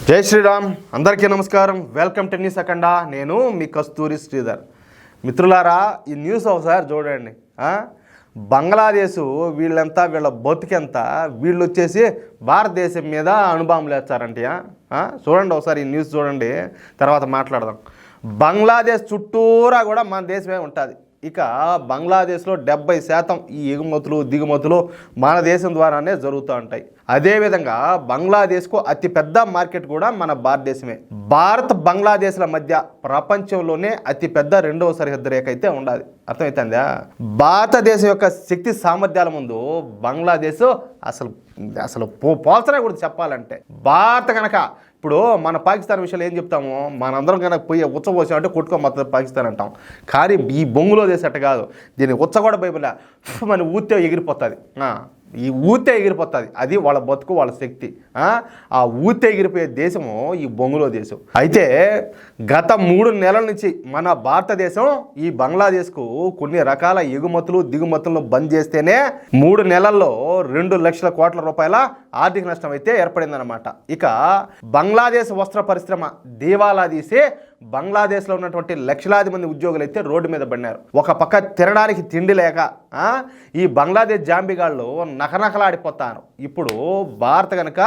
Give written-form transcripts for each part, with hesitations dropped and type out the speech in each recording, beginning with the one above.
జై శ్రీరామ్. అందరికీ నమస్కారం. వెల్కమ్ టు న్యూస్ అఖండ. నేను మీ కస్తూరి శ్రీధర్. మిత్రులారా, ఈ న్యూస్ ఒకసారి చూడండి. బంగ్లాదేశ్ వీళ్ళంతా వీళ్ళ బతుకెంత, వీళ్ళు వచ్చేసి భారతదేశం మీద అణుబాంబులు వేస్తారంట. చూడండి ఒకసారి ఈ న్యూస్ చూడండి, తర్వాత మాట్లాడదాం. బంగ్లాదేశ్ చుట్టూరా కూడా మన దేశమే ఉంటుంది. ఇక బంగ్లాదేశ్లో 70% ఈ ఎగుమతులు దిగుమతులు మన దేశం ద్వారానే జరుగుతూ ఉంటాయి. అదేవిధంగా బంగ్లాదేశ్కు అతిపెద్ద మార్కెట్ కూడా మన భారతదేశమే. భారత్ బంగ్లాదేశ్ల మధ్య ప్రపంచంలోనే అతిపెద్ద రెండవ సరిహద్దు రేఖ అయితే ఉండాలి. అర్థమవుతుందా? భారతదేశం యొక్క శక్తి సామర్థ్యాల ముందు బంగ్లాదేశ్ అసలు పోల్చనే కూడా చెప్పాలంటే. భారత్ కనుక ఇప్పుడు మన పాకిస్తాన్ విషయంలో ఏం చెప్తాము, మనందరం కనుక పోయి ఉచ్చబోసామంటే కొట్టుకోమవుతుంది పాకిస్తాన్ అంటాం. కానీ ఈ బొంగులో దేశట కాదు, దీన్ని ఉచ్చ కూడా భయపడ మన ఊతే ఎగిరిపోతుంది. ఈ ఊతే ఎగిరిపోతుంది. అది వాళ్ళ బతుకు, వాళ్ళ శక్తి. ఆ ఊతే ఎగిరిపోయే దేశము ఈ బొంగులో దేశం. అయితే గత 3 నెలల నుంచి మన భారతదేశం ఈ బంగ్లాదేశ్కు కొన్ని రకాల ఎగుమతులు దిగుమతులను బంద్ చేస్తేనే 3 నెలల్లో 2 లక్షల కోట్ల రూపాయల ఆర్థిక నష్టం అయితే ఏర్పడిందనమాట. ఇక బంగ్లాదేశ్ వస్త్ర పరిశ్రమ దీవాలా తీసి బంగ్లాదేశ్లో ఉన్నటువంటి లక్షలాది మంది ఉద్యోగులు అయితే రోడ్డు మీద పడినారు. ఒక పక్క తినడానికి తిండి లేక ఈ బంగ్లాదేశ్ జాంబిగాళ్ళు నకనకలాడిపోతారు. ఇప్పుడు భారత్ కనుక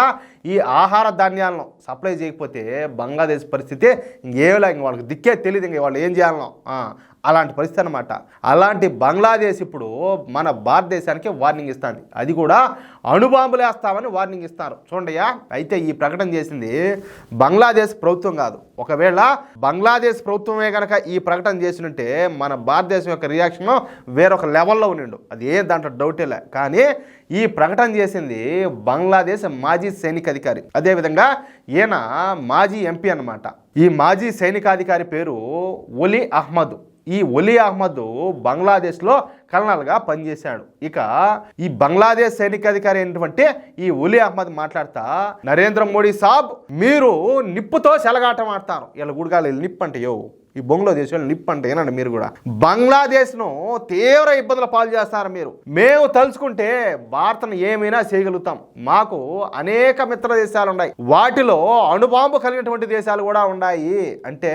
ఈ ఆహార ధాన్యాలను సప్లై చేయకపోతే బంగ్లాదేశ్ పరిస్థితి ఇంకేలా, ఇంక వాళ్ళకి దిక్కే తెలియదు ఇంక వాళ్ళు ఏం చేయాలనో. అలాంటి పరిస్థితి అనమాట. అలాంటి బంగ్లాదేశ్ ఇప్పుడు మన భారతదేశానికి వార్నింగ్ ఇస్తుంది. అది కూడా అణుబాంబులు వేస్తామని వార్నింగ్ ఇస్తారు. చూడయ్యా, అయితే ఈ ప్రకటన చేసింది బంగ్లాదేశ్ ప్రభుత్వం కాదు. ఒకవేళ బంగ్లాదేశ్ ప్రభుత్వమే కనుక ఈ ప్రకటన చేసినట్టే మన భారతదేశం యొక్క రియాక్షన్ వేరొక లెవెల్లో ఉండిండు. అది ఏ దాంట్లో డౌటే లే. కానీ ఈ ప్రకటన చేసింది బంగ్లాదేశ్ మాజీ సైనికాధికారి, అదేవిధంగా ఈయన మాజీ ఎంపీ అన్నమాట. ఈ మాజీ సైనికాధికారి పేరు ఒలీ అహ్మద్. ఈ ఒలీ అహ్మద్ బంగ్లాదేశ్లో కల్నల్గా పనిచేశాడు. ఇక ఈ బంగ్లాదేశ్ సైనికాధికారి అయినటువంటి ఈ ఒలీ అహ్మద్ మాట్లాడతా, నరేంద్ర మోడీ సాబ్ మీరు నిప్పుతో చెలగాటం ఆడతారు. ఇలా గుడిగాలి నిప్పు అంటే ఈ బొంగ్లా దేశంలో నిప్పు అంటే ఏనండి. మీరు కూడా బంగ్లాదేశ్ను తీవ్ర ఇబ్బందుల పాలు చేస్తారు. మేము తలుచుకుంటే భారత్ను ఏమైనా చేయగలుగుతాం. మాకు అనేక మిత్ర దేశాలు ఉన్నాయి, వాటిలో అణుబాంబు కలిగినటువంటి దేశాలు కూడా ఉన్నాయి. అంటే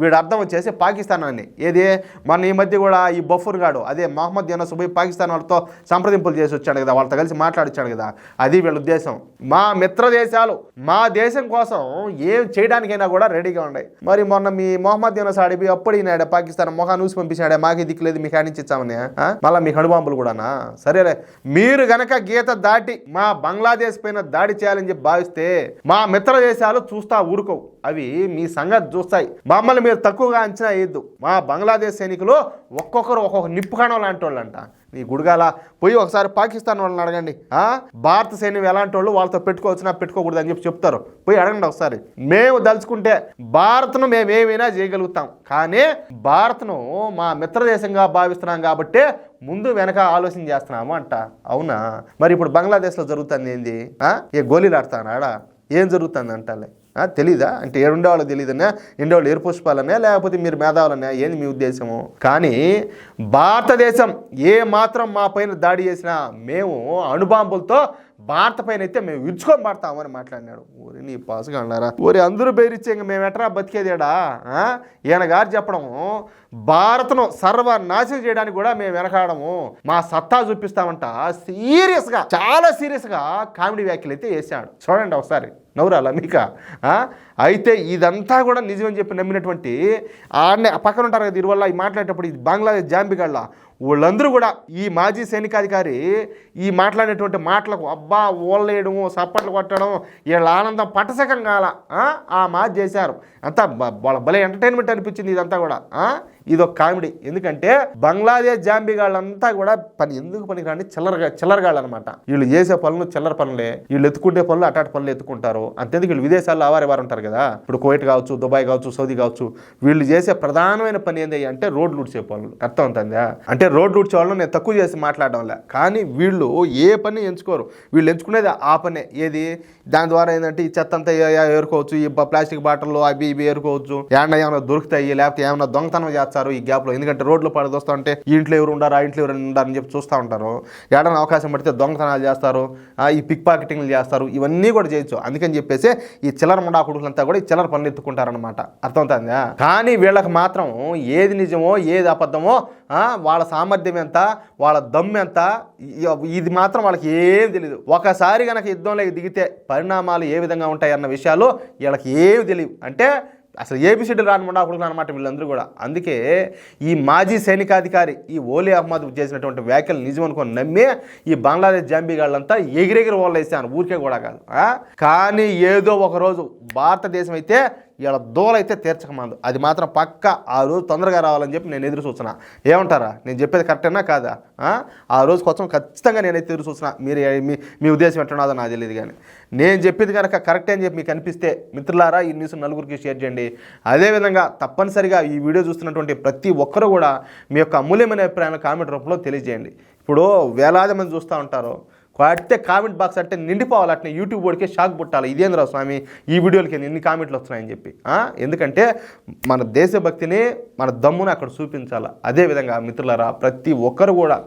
వీడు అర్థం వచ్చేసి పాకిస్తాన్ అని. ఏది మన ఈ మధ్య కూడా ఈ బఫూర్ గాడు, అదే మహమ్మద్ యూనస్ పోయి పాకిస్తాన్ వాళ్ళతో సంప్రదింపులు చేసి వచ్చాడు కదా, వాళ్ళతో కలిసి మాట్లాడిచ్చాడు కదా, అది వీళ్ళ ఉద్దేశం. మా మిత్ర దేశాలు మా దేశం కోసం ఏం చేయడానికైనా కూడా రెడీగా ఉన్నాయి. మరి మొన్న మీ మొహమ్మద్ సాడిపి అప్పుడినాడు పాకిస్తాన్ మొహాన్ని ఊసి పంపించాడే, మాకే దిక్కులేదు మీకు ఆడించామని. మళ్ళీ మీకు అణుబాంబులు కూడానా? సరేలే, మీరు గనక గీత దాటి మా బంగ్లాదేశ్ పైన దాడి చేయాలని చెప్పి భావిస్తే మా మిత్ర దేశాలు చూస్తా ఊరుకోవు. అవి మీ సంగతి చూస్తాయి. మమ్మల్ని మీరు తక్కువగా అంచనా వేయద్దు. మా బంగ్లాదేశ్ సైనికులు ఒక్కొక్కరు ఒక్కొక్క నిప్పుకాణం లాంటి వాళ్ళంట. నీ గుడిగాల పోయి ఒకసారి పాకిస్తాన్ వాళ్ళని అడగండి. భారత సైన్యం ఎలాంటి వాళ్ళు, వాళ్ళతో పెట్టుకోవచ్చునా పెట్టుకోకూడదు అని చెప్పి చెప్తారు. పోయి అడగండి ఒకసారి. మేము దలుచుకుంటే భారత్ను మేమేమైనా చేయగలుగుతాం, కానీ భారత్ను మా మిత్రదేశంగా భావిస్తున్నాం కాబట్టి ముందు వెనక ఆలోచన చేస్తున్నాము అంట. అవునా? మరి ఇప్పుడు బంగ్లాదేశ్లో జరుగుతుంది ఏంది? ఏ గోళీలు ఆడతానాడా? ఏం జరుగుతుంది అంటాలే తెలీదా? అంటే ఏడుండేవాళ్ళు తెలియదన్నా, ఎండేవాళ్ళు ఎయిర్ పుష్పాలనే, లేకపోతే మీరు మేధావులనే, ఏంది మీ ఉద్దేశము? కానీ భారతదేశం ఏ మాత్రం మా పైన దాడి చేసినా మేము అణుబాంబులతో భారత పైన అయితే మేము విరుచుకొని పడతామని మాట్లాడినాడు. ఊరి నీ పాసుగా అన్నారా? ఊరి అందరూ బెదిరించే మేము ఎట్రా బతికేదేడా? ఈయన గారు చెప్పడము భారత్ను సర్వనాశనం చేయడానికి కూడా మేము వెనకాడము, మా సత్తా చూపిస్తామంట. సీరియస్గా, చాలా సీరియస్గా కామెడీ వ్యాఖ్యలు అయితే వేసాడు. చూడండి ఒకసారి, నవ్వురాలా మీక? అయితే ఇదంతా కూడా నిజమని చెప్పి నమ్మినటువంటి ఆడనే పక్కన ఉంటారు కదా దీనివల్ల ఈ మాట్లాడేటప్పుడు ఈ బంగ్లాదేశ్ జాంబిగాళ్ళ వాళ్ళందరూ కూడా ఈ మాజీ సైనికాధికారి ఈ మాట్లాడేటువంటి మాటలకు అబ్బా ఓళ్ళేయడము, సప్పట్లు కొట్టడం, వీళ్ళ ఆనందం పట్టసకం కాల ఆ మాట చేశారు. అంతా వాళ్ళ భలే ఎంటర్టైన్మెంట్ అనిపించింది ఇదంతా కూడా. ఇదొక కామెడీ. ఎందుకంటే బంగ్లాదేశ్ జాంబిగాళ్ళంతా కూడా ఎందుకు పనికిరాని చిల్లరగాళ్ళు అనమాట. వీళ్ళు చేసే పనులు చిల్లర పనులే. వీళ్ళు ఎత్తుకుంటే పనులు అటాటి పనులు ఎత్తుకుంటారు. అంతేందుకు వీళ్ళు విదేశాల్లో వారు ఉంటారు కదా, ఇప్పుడు కువైట్ కావచ్చు, దుబాయ్ కావచ్చు, సౌదీ కావచ్చు, వీళ్ళు చేసే ప్రధానమైన పని ఏంటి అంటే రోడ్లు ఊడ్చే పనులు. అర్థం అవుతుందా? అంటే రోడ్లు ఊడ్చే వాళ్ళని నేను తక్కువ చేసి మాట్లాడడంలే, కానీ వీళ్ళు ఏ పని ఎంచుకోరు. వీళ్ళు ఎంచుకునేది ఆ పనే. ఏది? దాని ద్వారా ఏంటంటే ఈ చెత్త అంతా ఏరుకోవచ్చు, ఈ ప్లాస్టిక్ బాటిల్లో అవి ఇవి ఏరుకోవచ్చు, ఏమన్నా దొరుకుతాయి, లేకపోతే ఏమన్నా దొంగతనం చేస్తారు, చేస్తారు ఈ గ్యాప్లో. ఎందుకంటే రోడ్లు పడదొస్తూ ఉంటే ఈ ఇంట్లో ఎవరు ఉండారు, ఆ ఇంట్లో ఎవరు ఉండారని చెప్పి చూస్తూ ఉంటారు. ఏడైనా అవకాశం పడితే దొంగతనాలు చేస్తారు, ఈ పిక్ పాకెటింగ్లు చేస్తారు, ఇవన్నీ కూడా చేయొచ్చు. అందుకని చెప్పేసి ఈ చిల్లర ముండా కొడుకులంతా కూడా ఈ చిల్లర పనులు ఎత్తుకుంటారనమాట. అర్థమవుతుందా? కానీ వీళ్ళకి మాత్రం ఏది నిజమో ఏది అబద్ధమో, వాళ్ళ సామర్థ్యం ఎంత, వాళ్ళ దమ్ము ఎంత, ఇది మాత్రం వాళ్ళకి ఏం తెలియదు. ఒకసారి కనుక యుద్ధంలోకి దిగితే పరిణామాలు ఏ విధంగా ఉంటాయి అన్న విషయాలు వీళ్ళకి ఏమి తెలియదు. అంటే అసలు ఏబిసిడీలు రానకుండా కొడుకులు అనమాట వీళ్ళందరూ కూడా. అందుకే ఈ మాజీ సైనికాధికారి ఈ ఓలీ అహ్మద్ చేసినటువంటి వ్యాఖ్యలు నిజం అనుకొని నమ్మి ఈ బంగ్లాదేశ్ జాంబీగాళ్ళంతా ఎగిరెగిరి వాళ్ళు వేసాను, ఊరికే కూడా కాదు. కానీ ఏదో ఒకరోజు భారతదేశం అయితే వీళ్ళ దోలైతే తీర్చకమందు, అది మాత్రం పక్క ఆ రోజు తొందరగా రావాలని చెప్పి నేను ఎదురు చూస్తున్నా. ఏమంటారా? నేను చెప్పేది కరెక్టేనా కాదా? ఆ రోజు కోసం ఖచ్చితంగా నేనైతే ఎదురు చూస్తున్నా. మీరు మీ ఉద్దేశం ఎట్టున్నదో నాకు తెలియదు, కానీ నేను చెప్పేది కనుక కరెక్టే అని చెప్పి మీకు అనిపిస్తే మిత్రులారా ఈ న్యూస్ నలుగురికి షేర్ చేయండి. అదేవిధంగా తప్పనిసరిగా ఈ వీడియో చూస్తున్నటువంటి ప్రతి ఒక్కరు కూడా మీ యొక్క అమూల్యమైన అభిప్రాయాలను కామెంట్ రూపంలో తెలియజేయండి. ఇప్పుడు వేలాది మంది చూస్తూ ఉంటారు, కొడితే కామెంట్ బాక్స్ అంటే నిండిపోవాలి, అట్నే యూట్యూబ్ వాడికే షాక్ పుట్టాలి, ఇదేంద్రా స్వామి ఈ వీడియోలకి ఎన్ని కామెంట్లు వస్తున్నాయని చెప్పి. ఎందుకంటే మన దేశభక్తిని మన దమ్ముని అక్కడ చూపించాలి. అదేవిధంగా మిత్రులారా ప్రతి ఒక్కరు కూడా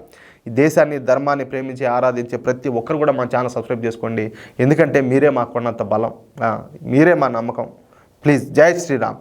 ఈ దేశాన్ని ధర్మాన్ని ప్రేమించి ఆరాధించే ప్రతి ఒక్కరు కూడా మా ఛానల్ సబ్స్క్రైబ్ చేసుకోండి. ఎందుకంటే మీరే మాకున్నంత బలం, మీరే మా నమ్మకం. ప్లీజ్, జై శ్రీరామ్.